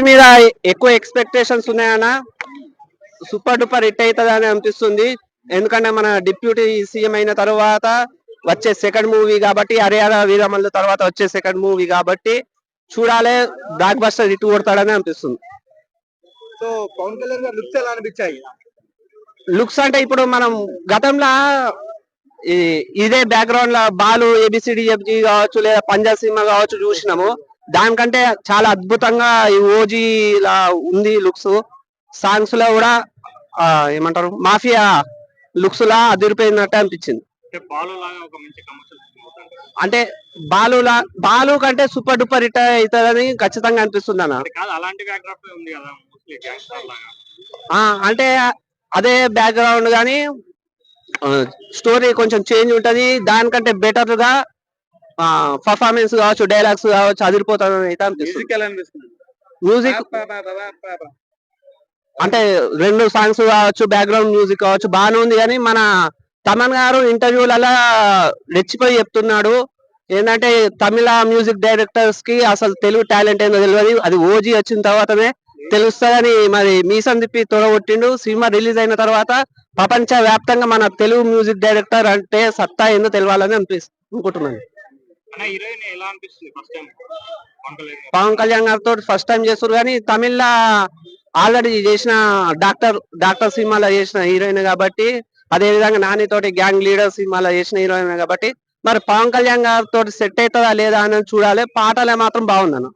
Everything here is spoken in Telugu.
మీద ఎక్కువ ఎక్స్పెక్టేషన్స్ ఉన్నాయన్న. సూపర్ డూపర్ హిట్ అవుతుంది అని అనిపిస్తుంది. ఎందుకంటే మన డిప్యూటీ సీఎం అయిన తర్వాత వచ్చే సెకండ్ మూవీ కాబట్టి, హరియాణ వీరమల్లు తర్వాత వచ్చే సెకండ్ మూవీ కాబట్టి చూడాలి, బ్లాక్ బస్టర్ హిట్ కొడతాడని అనిపిస్తుంది. సో పవన్ కళ్యాణ్ గారు లుక్స్ ఎలా అనిపించాయి? లుక్స్ అంటే ఇప్పుడు మనం గతంలో ఇదే బ్యాక్గ్రౌండ్ లో బాలు ఏబిసిడిఎఫ్జి కావచ్చు లేదా పంజాబ్ సినిమా కావచ్చు చూసినాము. దానికంటే చాలా అద్భుతంగా ఈ ఓజీ లా ఉంది లుక్స్. సాంగ్స్ లో కూడా ఏమంటారు మాఫియా లుక్స్ లా అదిరిపోయినట్టు అనిపించింది. అంటే బాలు కంటే సూపర్ డూపర్ హిట్ అవుతుందని ఖచ్చితంగా అనిపిస్తుంది అన్న. అంటే అదే బ్యాక్గ్రౌండ్ గానీ స్టోరీ కొంచెం చేంజ్ ఉంటది. దానికంటే బెటర్ గా పర్ఫార్మెన్స్ కావచ్చు, డైలాగ్స్ కావచ్చు అదిరిపోతుంది అయితే అనిపిస్తుంది. మ్యూజిక్ అంటే రెండు సాంగ్స్ కావచ్చు, బ్యాక్గ్రౌండ్ మ్యూజిక్ కావచ్చు బాగానే ఉంది. కానీ మన తమన్ గారు ఇంటర్వ్యూలలో రెచ్చిపోయి చెప్తున్నాడు ఏంటంటే తమిళ మ్యూజిక్ డైరెక్టర్స్ కి అసలు తెలుగు టాలెంట్ ఏందో తెలియదు, అది ఓజీ వచ్చిన తర్వాతనే తెలుస్తుందని మరి మీసం తిప్పి తొడగొట్టిండు. సినిమా రిలీజ్ అయిన తర్వాత ప్రపంచ వ్యాప్తంగా మన తెలుగు మ్యూజిక్ డైరెక్టర్ అంటే సత్తా ఏందో తెలవాలని అనుకుంటున్నాను. పవన్ కళ్యాణ్ గారితో ఫస్ట్ టైం చేస్తారు కానీ తమిళ ఆల్రెడీ చేసిన డాక్టర్ సినిమాలో చేసిన హీరోయిన్ కాబట్టి, అదే విధంగా నాని తోటి గ్యాంగ్ లీడర్ సినిమాలో చేసిన హీరోయిన్ కాబట్టి మరి పవన్ కళ్యాణ్ గారితో సెట్ అవుతుందా లేదా అని చూడాలి. పాటలే మాత్రం బాగుందన్న.